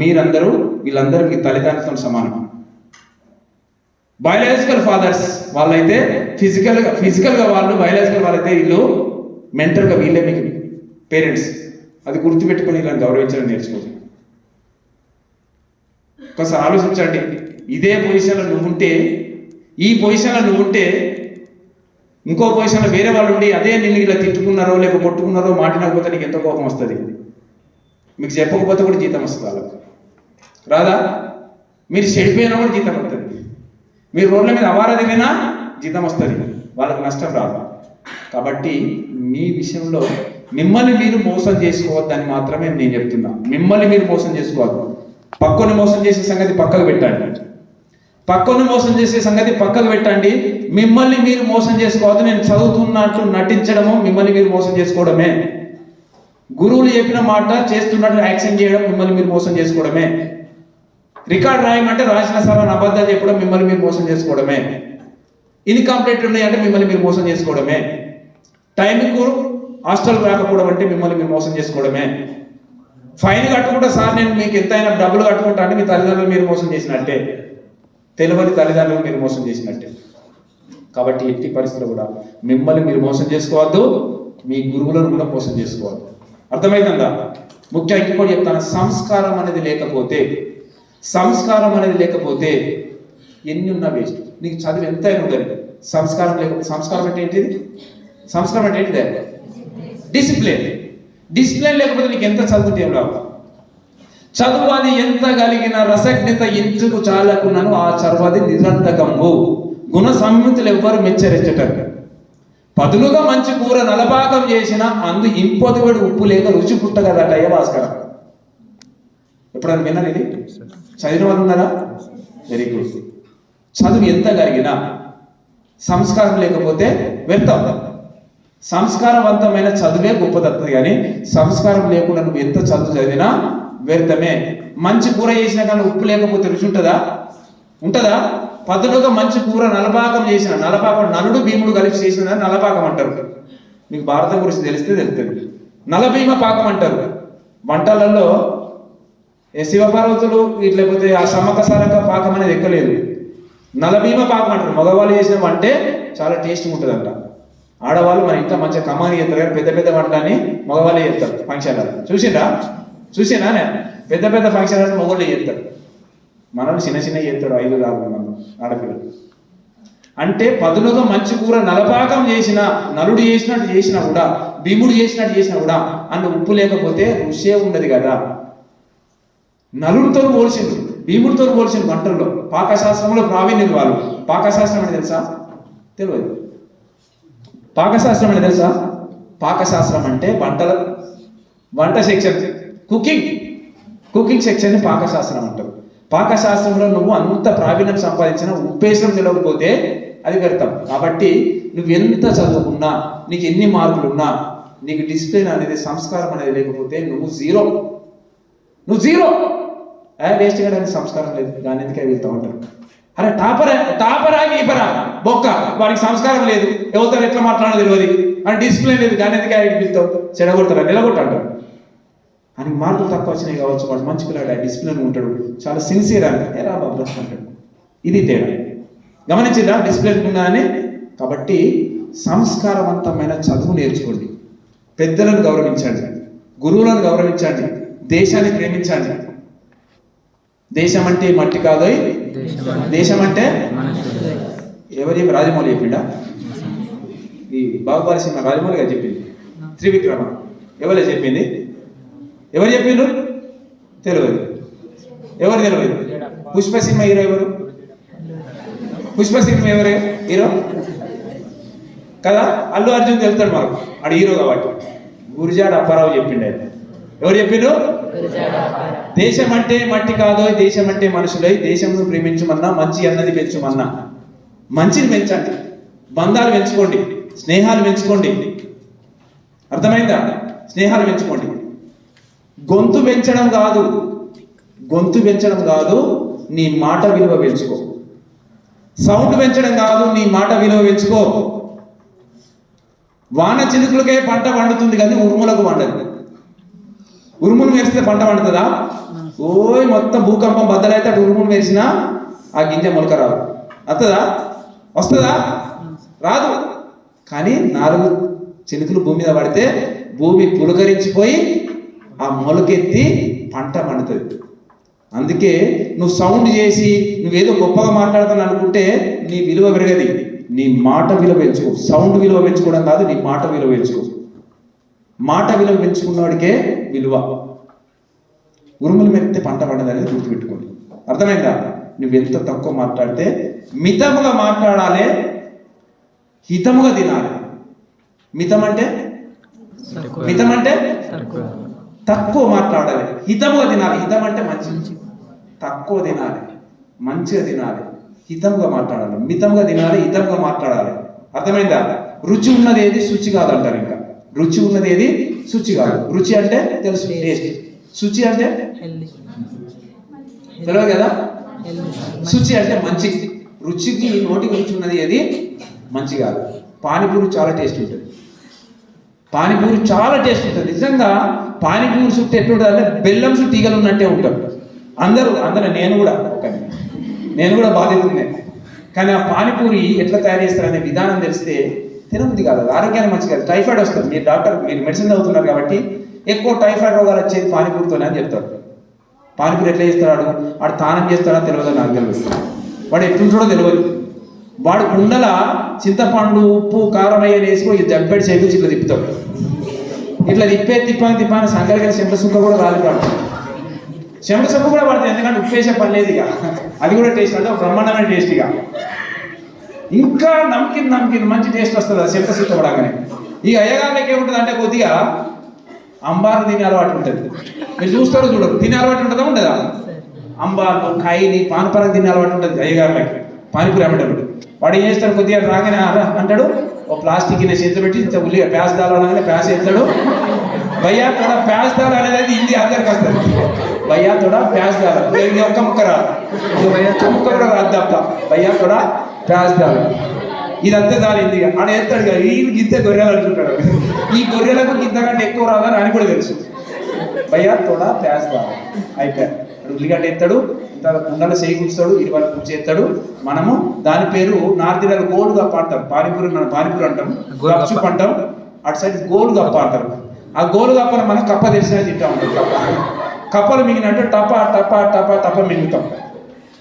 మీరందరూ వీళ్ళందరికీ తల్లిదండ్రులతో సమానం. బయాలజికల్ ఫాదర్స్ వాళ్ళైతే ఫిజికల్గా వాళ్ళు, బయాలజికల్ వాళ్ళైతే వీళ్ళు, మెంటల్గా వీళ్ళే మీకు పేరెంట్స్. అది గుర్తుపెట్టుకొని వీళ్ళని గౌరవించడం నేర్చుకోవచ్చు. ఒకసారి ఆలోచించండి, ఇదే పొజిషన్లో నువ్వుంటే, ఈ పొజిషన్లో నువ్వుంటే, ఇంకో పొజిషన్లో వేరే వాళ్ళు ఉండి అదే నిన్ను ఇలా తిట్టుకున్నారో లేక కొట్టుకున్నారో మాట్లాడకపోతే నీకు ఎంత కోపం వస్తుంది? మీకు చెప్పకపోతే కూడా జీతం వస్తుంది వాళ్ళకు, రాదా? మీరు చెడిపోయినా కూడా జీతం వస్తుంది. మీరు రోడ్ల మీద అవారా తిరిగినా జీతం వస్తుంది, వాళ్ళకి నష్టం రాదు. కాబట్టి మీ విషయంలో మిమ్మల్ని మీరు మోసం చేసుకోవద్దని మాత్రమే నేను చెప్తున్నా. మిమ్మల్ని మీరు మోసం చేసుకోవద్దు. పక్కను మోసం చేసే సంగతి పక్కకు పెట్టండి. పక్కను మోసం చేసే సంగతి పక్కకు పెట్టండి. మిమ్మల్ని మీరు మోసం చేసుకోవద్దు. నేను చదువుతున్నట్టు నటించడము మిమ్మల్ని మీరు మోసం చేసుకోవడమే. గురువులు చెప్పిన మాట చేస్తున్నట్టు యాక్షన్ చేయడం మిమ్మల్ని మీరు మోసం చేసుకోవడమే. రికార్డ్ రాయమంటే రాసిన సార్ అబద్ధాలు చెప్పడం మిమ్మల్ని మీరు మోసం చేసుకోవడమే. ఇన్కంప్లీట్ ఉన్నాయంటే మిమ్మల్ని మీరు మోసం చేసుకోవడమే. టైంకు హాస్టల్ రాకపోవడం అంటే మిమ్మల్ని మీరు మోసం చేసుకోవడమే. ఫైన్ కట్టుకుంటా సార్ నేను మీకు ఎంతైనా డబ్బులు కట్టుకుంటా అంటే మీ తల్లిదండ్రులు మీరు మోసం చేసినట్టే. తెలియని తల్లిదండ్రులు మీరు మోసం చేసినట్టే. కాబట్టి ఎట్టి పరిస్థితులు కూడా మిమ్మల్ని మీరు మోసం చేసుకోవద్దు, మీ గురువులను కూడా మోసం చేసుకోవద్దు. అర్థమైందా? ముఖ్యంగా ఇంకోటి చెప్తాను, సంస్కారం అనేది లేకపోతే ఎన్ని ఉన్నా వేస్ట్. నీకు చదువు ఎంతైనా ఉంటుంది, సంస్కారం లేకపోతే. సంస్కారం అంటే ఏంటిది? సంస్కారం అంటే ఏంటిది? డిసిప్లిన్ లేకపోతే నీకు ఎంత చదువుతే ఏం రావు. చదువు అది ఎంత కలిగిన రసజ్ఞత ఇంచుకు చాలకున్నాను ఆ చర్వది నిరర్ధకంబు గుణ సంహితులు ఎవ్వరు మెచ్చరెచ్చటరు. పదులుగా మంచి కూర నలపాకం చేసిన అందు ఇంపొదివడు ఉప్పు లేక రుచి పుట్టగదట. అయ్య భాస్కర, ఎప్పుడైనా విన్నాను ఇది? చదివిన వాళ్ళు ఉన్నారా? Very good. చదువు ఎంత కలిగినా సంస్కారం లేకపోతే వ్యర్థం. సంస్కారవంతమైన చదువే గొప్పదత్తది, కానీ సంస్కారం లేకుండా నువ్వు ఎంత చదువు చదివినా వ్యర్థమే. మంచి కూర చేసినా కానీ ఉప్పు లేకపోతే రుచి ఉంటుందా? పదులుగా మంచి కూర నలపాకం చేసిన, నలపాకం నలుడు భీముడు కలిసి చేసిన నలపాకం అంటారు. మీకు భారతం గురించి తెలిస్తే తెలుస్తుంది. నలభీమ పాకం అంటారు. వంటలలో శివపార్వతులు లేకపోతే ఆ సమ్మక సారక పాకం అనేది ఎక్కలేదు. నలభీమ పాకం అంటారు. మగవాళ్ళు చేసిన వంటే చాలా టేస్ట్గా ఉంటుందంట. ఆడవాళ్ళు మన ఇంట్లో మంచిగా కమాని చేస్తారు, కానీ పెద్ద పెద్ద వంటని మగవాళ్ళే చేస్తారు. ఫంక్షన్లు చూసినా పెద్ద పెద్ద ఫంక్షన్లు మగవాళ్ళే చేస్తారు. మనల్ని చిన్న చేస్తాడు 5-6 మంది ఆడపిల్లలు. అంటే పదులుగా మంచి కూర నలపాకం చేసిన, నలుడు చేసినట్టు చేసినా కూడా, భీముడు చేసినట్టు చేసినా కూడా అన్న ఉప్పు లేకపోతే రుచే ఉండదు కదా. నలుడితో పోల్చిండు, భీముడితో పోల్చిండు వంటల్లో. పాకశాస్త్రంలో ప్రావీణ్యులు వాళ్ళు. పాకశాస్త్రం అని తెలుసా? తెలియదు. పాకశాస్త్రం అని తెలుసా? పాకశాస్త్రం అంటే వంట సెక్షన్, కుకింగ్ సెక్షన్ పాకశాస్త్రం అంటారు. పాకశాస్త్రంలో నువ్వు అంత ప్రావీణ్యం సంపాదించిన ఉప్పేసం తెలియకపోతే అది వ్యర్థం. కాబట్టి నువ్వు ఎంత చదువుకున్నా, నీకు ఎన్ని మార్కులు ఉన్నా, నీకు డిసిప్లిన్ అనేది, సంస్కారం అనేది లేకపోతే నువ్వు జీరో. వేస్ట్ చేయడానికి సంస్కారం లేదు, దాని ఎందుకే వెళ్తా ఉంటారు. అరే టాపరా గీపరా బొక్క, వాడికి సంస్కారం లేదు, ఎవరితో ఎట్లా మాట్లాడో తెలియదు, అని డిసిప్లిన్ లేదు, దాని ఎందుకే వెళ్తావు, చెడగొడతారా, నిలగొట్టాడు అని. మార్కులు తక్కువ వచ్చినాయి కావచ్చు, వాడు మంచి పిల్లాడు, డిసిప్లిన్ ఉంటాడు, చాలా సిన్సియర్ అని ఎలా బాబు అంటాడు. ఇది తేడా. గమనించిందా డిసిప్లిన్ ఉందా అని? కాబట్టి సంస్కారవంతమైన చదువు నేర్చుకోండి, పెద్దలను గౌరవించండి, గురువులను గౌరవించండి, దేశాన్ని ప్రేమించండి. దేశం అంటే మట్టి కాదు, దేశం అంటే ఎవరు చెప్పి? రాజమౌళి చెప్పిండా? ఈ బాహుబలి సినిమా రాజమౌళి గారు చెప్పింది. త్రివిక్రమ ఎవరే చెప్పింది? ఎవరు చెప్పిండ్రు? తెలియదు. ఎవరు తెలియదు? పుష్ప సినిమా హీరో ఎవరు? పుష్ప సినిమా ఎవరు హీరో కదా? అల్లు అర్జున్ తెలుస్తాడు మనకు, ఆడు హీరో కాబట్టి. గురిజాడ అప్పారావు చెప్పిండు. ఎవరు చెప్పిండు? దేశం అంటే మట్టి కాదు, దేశం అంటే మనుషులై, దేశంను ప్రేమించమన్నా, మంచి అన్నది పెంచమన్నా. మంచిని పెంచండి, బంధాలు పెంచుకోండి, స్నేహాలు పెంచుకోండి. అర్థమైందా? స్నేహాలు పెంచుకోండి. గొంతు పెంచడం కాదు, నీ మాట విలువ పెంచుకో. సౌండ్ పెంచడం కాదు, నీ మాట విలువ పెంచుకో. వాన చినుకులకే పంట పండుతుంది కానీ ఉరుములకు పండదు. ఉరుములు వేస్తే పంట పండుతుందా? ఓయ్ మొత్తం భూకంపం బద్దలైతే అటు ఉరుములు మెరిసినా ఆ గింజ మొలక రాదు. వస్తుందా? రాదు. కానీ 4 చినుకులు భూమి మీద పడితే భూమి పులకరించిపోయి ఆ మొలకెత్తి పంట పండుతుంది. అందుకే నువ్వు సౌండ్ చేసి నువ్వేదో గొప్పగా మాట్లాడుతాను అనుకుంటే నీ విలువ పెరగది. నీ మాట విలువ పెంచుకో. సౌండ్ విలువ పెంచుకోవడం కాదు, నీ మాట విలువ పెంచుకో. మాట విలువ పెంచుకున్నవాడికే విలువ. ఉరుములు మెరిస్తే పంట పండదు అనేది గుర్తుపెట్టుకోండి. అర్థమైందా? నువ్వెంత తక్కువ మాట్లాడితే మితముగా మాట్లాడాలి, హితముగా తినాలి. మితం అంటే తక్కువ మాట్లాడాలి, హితముగా తినాలి. హితం అంటే మంచి. తక్కువ తినాలి, మంచిగా తినాలి, హితంగా మాట్లాడాలి. మితంగా తినాలి, హితంగా మాట్లాడాలి. అర్థమైందా? రుచి ఉన్నది ఏది శుచి కాదు అంటారు. ఇంకా రుచి ఉన్నది ఏది శుచి కాదు. రుచి అంటే తెలుసు, టేస్ట్. శుచి అంటే తెలియదు కదా. శుచి అంటే మంచి. రుచికి నోటికి రుచి ఉన్నది ఏది మంచి కాదు. పానీపూరి చాలా టేస్ట్ ఉంటుంది. పానీపూరి చాలా టేస్ట్ ఉంటుంది. నిజంగా పానీపూరి చుట్టూ ఎట్లుంటుంది అంటే బెల్లం చుట్టూ ఈగలు ఉన్నట్టే ఉంటారు. అందరూ నేను కూడా బాధితున్నాను. కానీ ఆ పానీపూరి ఎట్లా తయారు చేస్తారనే విధానం తెలిస్తే తినబుద్ధి కాదు. ఆరోగ్యానికి మంచి కాదు. టైఫాయిడ్ వస్తుంది. మీరు మెడిసిన్ చదువుతున్నారు కాబట్టి ఎక్కువ టైఫాయిడ్ రోగాలు వచ్చేది పానీపూరితోనే అని చెప్తారు. పానీపూరి ఎట్లా చేస్తాడు? వాడు తానం చేస్తాడా తెలియదు, నాకు తెలియదు. వాడు ఎట్లుంటాడో తెలియదు. వాడు కుండల చింతపండు, ఉప్పు, కారం అయ్యని వేసుకొని జబ్బెడి చేతులు ఇట్లా తిప్పుతాడు. ఇట్లా తిప్పాని సంగలిగిన చెంప సుక్క కూడా రాలిపాడు. చెంప సుక్క కూడా పడుతుంది. ఎందుకంటే ఉప్పు వేసే పని లేదు. ఇక అది కూడా టేస్ట్ అంటే బ్రహ్మాండమైన టేస్ట్. ఇంకా నమ్కిన్ మంచి టేస్ట్ వస్తుంది అది చెంప సుక్క పడగానే. ఇక అయ్యగారికి ఏముంటుంది అంటే కొద్దిగా అంబారు తినే అలవాటు ఉంటుంది. మీరు చూస్తారు చూడరు, తినే అలవాటు ఉంటుందా ఉండదా? అంబారు, కాయని, పానపరం తినే అలవాటు ఉంటుంది అయ్యగారులకి. పానీపూరి అమ్మేటప్పుడు వాడు ఏం చేస్తాడు? కొద్దిగా రాగానే అంటాడు, ఓ ప్లాస్టిక్ చేతిలో పెట్టి ఇంత ఉల్లిగా ప్యాస్ దాలు అనగానే ప్యాస్ ఎత్తాడు. భయ్యా తోడా ప్యాస్ దాలు అనేది హిందీ అందరికి వస్తుంది. భయ్యా తోడా ప్యాస్ దాలు, ఒక్క ముక్క రాదు, ఒక్క ముక్క కూడా రాదు తప్ప. భయ్యా తోడా ప్యాస్ దాలు, ఇదంతా దాని హిందీగా ఆడ ఎత్తాడు. వీళ్ళు గిద్ద గొర్రెలు అంటుంటాడు. ఈ గొర్రెలకు గిద్దకంటే ఎక్కువ రాదని అని కూడా తెలుసు. భయ్యా తోడా ప్యాస్ దాలు అయిపోయాడు. ఉల్లిగడ్డ ఎత్తాడు, ఇంత కుండలో చేయి కూర్చుతాడు, ఇరువైపు కూర్చేస్తాడు. మనము దాని పేరు నార్త్ ఇండియాలో గోల్డ్ గప్ప అంటారు. మనం పానీపూరి అంటాం, గప్చుప్ అంటాం. అటు సైడ్ గోల్డ్ గప్ప అంటారు. ఆ గోల్డ్ గప్పను మనం కప్ప తెలిసినా తింటా ఉంటాం. కప్పలు మిగిలినట్టు టప మిగులుతాం.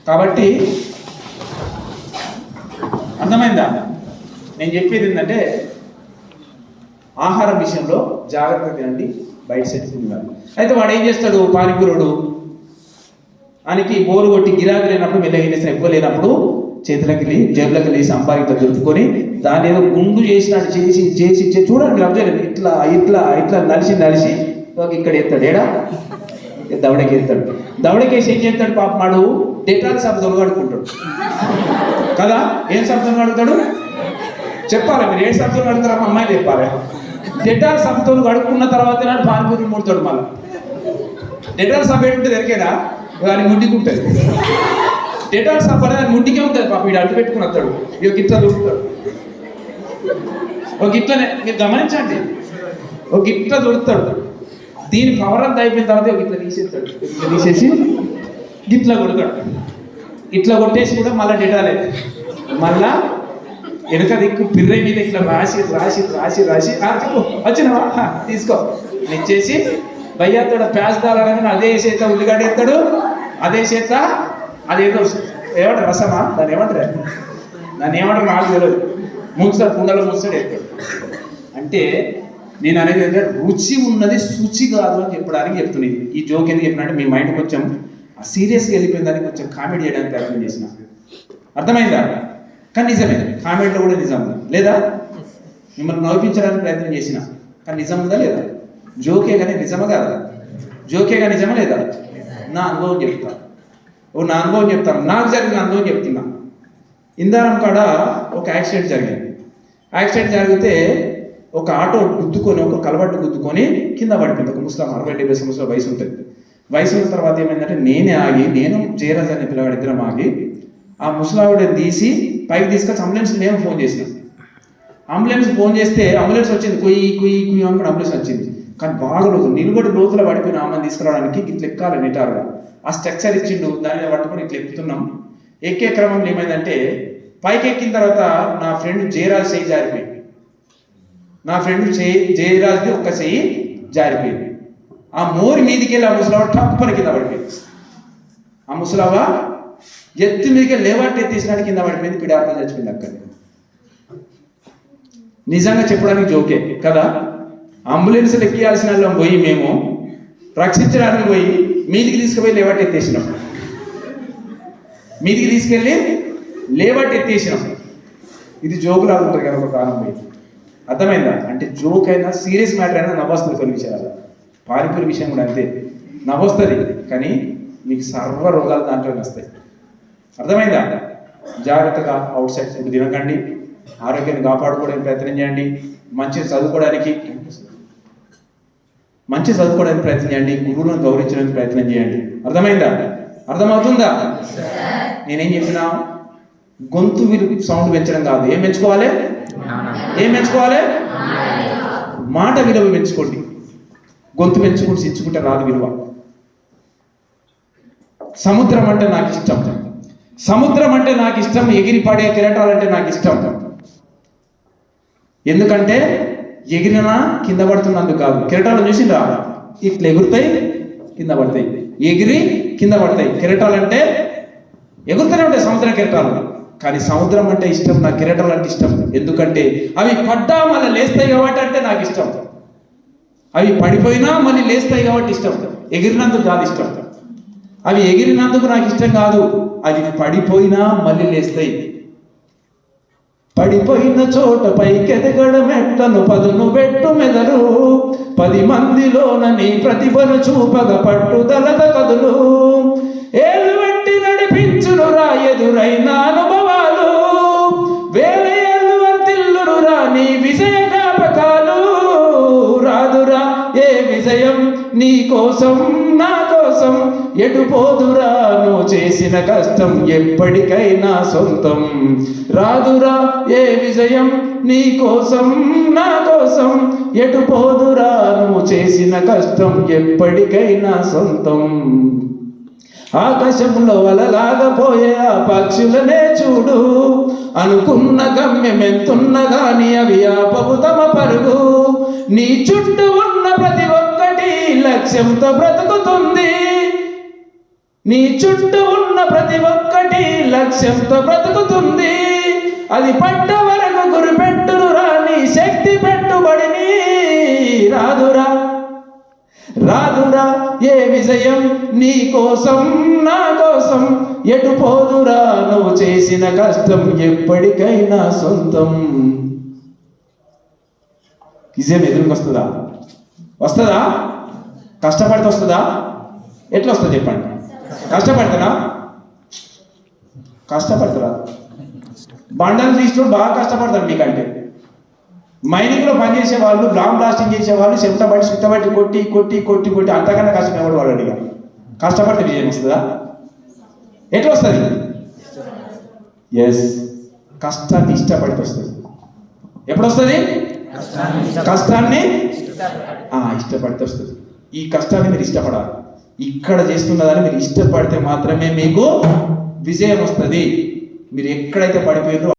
కాబట్టి అర్థమైందా? నేను చెప్పేది ఏంటంటే ఆహారం విషయంలో జాగ్రత్తగా తినండి, బయట సెట్ తినాలి. అయితే వాడు ఏం చేస్తాడు? పానీపూరుడు ఆయనకి బోరు కొట్టి గిరాకీ లేనప్పుడు, మెల్లగినేసిన ఎక్కువ లేనప్పుడు చేతులకి వెళ్ళి జేబులకి వెళ్ళి సంపాదిత దొరుకుకొని దాన్ని ఏదో గుండు చేసినట్టు చేసి చూడండి, అబ్జర్వ్ ఇట్లా నలిసి ఇక్కడ ఎత్తాడు. ఏడా దవడకి ఎత్తాడు. దవడకేసి ఏం చేస్తాడు? పాప మాడు డెటాల్ సబ్బుతో కడుక్కుంటాడు కదా. ఏం సబ్బుతో కడుగుతాడు చెప్పాలి. మీరు ఏ సబ్బుతో కడుగుతారో అమ్మాయి చెప్పాలి. డెటాల్ సబ్బుతో కడుక్కున్న తర్వాత నాడు పానీపూరి ముడతాడు. మళ్ళీ డెటాల్ సబ్బు ఏంటంటే దొరికేదా? దాని ముడ్డికి ఉంటుంది. డెటాల్ సబ్బు అనేది ముడ్డికే ఉంటుంది. పాప వీడు అడ్డు పెట్టుకుని వస్తాడు. ఇట్లా దొరుకుతాడు. ఇట్లనే మీరు గమనించండి, ఇట్లా దొరుకుతాడు. దీని పవర్ అంతా అయిపోయిన తర్వాత ఇట్లా తీసేస్తాడు. ఇట్లా తీసేసి ఇట్లా కొడతాడు. ఇట్లా కొట్టేసి కూడా మళ్ళీ డెటాలే మళ్ళా వెనక దిక్కు పిర్రె మీద ఇట్లా రాసి వచ్చినవా తీసుకో ఇచ్చేసి భయ్యాతోడ ప్యాస్ దాలని అదే చేత ఉల్లిగడ్డ ఎత్తాడు. అదే చేత అదేదో ఏమంటారు రసమా దాన్ని ఏమంటారు నాకు తెలియదు. ముంచుతాడు, కుండలో ముంచుతాడు ఎత్తాడు. అంటే నేను అనేది ఏంటంటే రుచి ఉన్నది శుచి కాదు అని చెప్పడానికి చెప్తున్నాను. ఈ జోక్ ఎందుకు చెప్పినంటే మీ మైండ్ కొంచెం సీరియస్గా వెళ్ళిపోయిందని కొంచెం కామెడీ చేయడానికి ప్రయత్నం చేసిన. అర్థమైందా? కానీ నిజమే, కామెడీలో కూడా నిజం లేదా? మిమ్మల్ని నవ్వించడానికి ప్రయత్నం చేసిన కానీ నిజం ఉందా లేదా? జోకే కానీ నిజమా కాదా? జోకే కానీ నిజమా లేదా? నా అనుభవం చెప్తాను. నాకు జరిగిన అనుభవం చెప్తున్నా. ఇందారం కాడ ఒక యాక్సిడెంట్ జరిగింది. యాక్సిడెంట్ జరిగితే ఒక ఆటో గుద్దుకొని, ఒక కలవట్టు గుద్దుకొని కింద పడిపోయింది. ఒక ముస్లాం 60-70 సంవత్సరాల వయసు ఉంటుంది. వయసు ఉన్న తర్వాత ఏమైందంటే నేను జయరాజ్ అనే పిల్లవాడు ఇద్దరం ఆగి ఆ ముసలావిడని తీసి పైకి తీసుకొచ్చి అంబులెన్స్ మేము ఫోన్ చేసినాం. అంబులెన్స్ ఫోన్ చేస్తే అంబులెన్స్ వచ్చింది. కుయ్యి అనుకుని అంబులెన్స్ వచ్చింది. కానీ బాగా రోజు నిలుగడు లోతుల పడిపోయిన ఆమెను తీసుకురావడానికి ఇట్లా ఎక్కాలి నిటారుగా. ఆ స్ట్రక్చర్ ఇచ్చిండు, దాని మీద పట్టుకొని ఇట్లా ఎక్కుతున్నాం. ఎక్కే క్రమంలో ఏమైందంటే పైకి ఎక్కిన తర్వాత నా ఫ్రెండ్ జయరాజ్ చెయ్యి జారిపోయింది. నా ఫ్రెండ్ జయరాజ్ది ఒక్క చెయ్యి జారిపోయింది. ఆ మోరి మీదికి వెళ్ళి ఆ ముసలావ టప్పని కింద పడిపోయింది. ఆ ముసలావ ఎత్తి మీదకి లేవాటి ఎత్తేసినట్టు కింద పడిపోయింది. పిడార్థం చచ్చిపోయింది అక్కడ. నిజంగా చెప్పడానికి జోకే కదా. అంబులెన్స్లు ఎక్కియాల్సిన వాళ్ళం పోయి మేము రక్షించడానికి పోయి మీదికి తీసుకుపోయి లేవాటి ఎత్తేసినాం. మీదికి తీసుకెళ్ళి లేవాటి ఎత్తేసినాం. ఇది జోకులా ఉంటుంది కదా ఒక ప్రాణం పోయి. అర్థమైందా? అంటే జోక్ అయినా సీరియస్ మ్యాటర్ అయినా నవ్వొస్తుంది కొన్ని విషయాలు. పారిపోయిన విషయం కూడా అంతే, నవ్వొస్తుంది. కానీ మీకు సర్వ రోగాలు దాంట్లోనే వస్తాయి. అర్థమైందా? జాగ్రత్తగా అవుట్ సైడ్ ఫుడ్ తినకండి. ఆరోగ్యాన్ని కాపాడుకోవడానికి ప్రయత్నం చేయండి. మంచిగా చదువుకోవడానికి ప్రయత్నం చేయండి. గురువులను గౌరవించడానికి ప్రయత్నం చేయండి. అర్థమైందా? అర్థమవుతుందా? నేనేం చెప్పినా గొంతు సౌండ్ పెంచడం కాదు. ఏం పెంచుకోవాలి? మాట విలువ పెంచుకోండి. గొంతు పెంచుకుంటూ ఇచ్చుకుంటే రాదు విలువ. సముద్రం అంటే నాకు ఇష్టం. ఎగిరి పడే కెరటాలంటే నాకు ఇష్టం. ఎందుకంటే ఎగిరినా కింద పడుతున్నందుకు కాదు. కెరటాలను చూసిందా? ఇట్లా ఎగురుతాయి, కింద పడతాయి, ఎగిరి కింద పడతాయి. కెరటాలంటే ఎగురుతూనే ఉంటాయి సముద్ర కెరటాలు. కానీ సముద్రం అంటే ఇష్టం, నాకు కెరటాలు అంటే ఇష్టం. ఎందుకంటే అవి పడ్డా మళ్ళీ లేస్తాయి కాబట్టి అంటే నాకు ఇష్టం. అవి పడిపోయినా మళ్ళీ లేస్తాయి కాబట్టి ఇష్టం. ఎగిరినందుకు కాదు ఇష్టం. అవి ఎగిరినందుకు నాకు ఇష్టం కాదు. అవి పడిపోయినా మళ్ళీ లేస్తాయి. పడిపోయిన చోట పైకెదగడం ఎట్లను పదును పెట్టు మెదడు. 10 మందిలోన నీ ప్రతిభను చూపగ పట్టుదలత కదులు. ఏలు పెట్టి నడిపించును రా ఎదురైన అనుభవాలు. వేల ఏళ్ళు వర్తిల్లును రా నీ విజయ జ్ఞాపకాలు. రాదురా ఏ విజయం నీ కోసం నా కోసం. ఎటు పోదురా నువ్వు చేసిన కష్టం ఎప్పటికైనా సొంతం. రాదురా ఏ విజయం నీ కోసం నా కోసం. ఎటు పోదురా నువ్వు చేసిన కష్టం ఎప్పటికైనా సొంతం. ఆకాశంలో అలలాగపోయే ఆ పక్షులనే చూడు. అనుకున్న గమ్యం ఎంతున్న గాని అవి ఆపవు తమ పరుగు. నీ చుట్టూ ఉన్న ప్రతి ఒక్కటి లక్ష్యంతో బ్రతుకుతుంది. అది పడ్డ వరకు గురి పెట్టును రా నీ శక్తి పెట్టుబడిని. రాదురా ఏ విజయం నీ కోసం నా కోసం. ఎటు పోదురా నువ్వు చేసిన కష్టం ఎప్పటికైనా సొంతం. విజయం ఎదురుకు వస్తుందా? కష్టపడితే వస్తుందా? ఎట్లా వస్తుంది చెప్పండి? కష్టపడతారా? బండలు తీసుకోవడం బాగా కష్టపడతారు మీకంటే. మైనింగ్లో పనిచేసే వాళ్ళు, బ్లామ్ బ్లాస్టింగ్ చేసే వాళ్ళు చెమటబడి సుట్టబట్టి కొట్టి అంతకన్నా కష్టం ఎవడు వాడు అడిగా. కష్టపడితే విజయం వస్తుందా? ఎట్లా వస్తుంది? ఎస్, కష్టాన్ని ఇష్టపడితే వస్తుంది. ఎప్పుడు వస్తుంది? కష్టాన్ని ఇష్టపడితే వస్తుంది. ఈ కష్టాన్ని మీరు ఇష్టపడాలి. ఇక్కడ చేస్తున్నదాన్ని మీరు ఇష్టపడితే మాత్రమే మీకు విజయం వస్తుంది. మీరు ఎక్కడైతే పడిపోయారో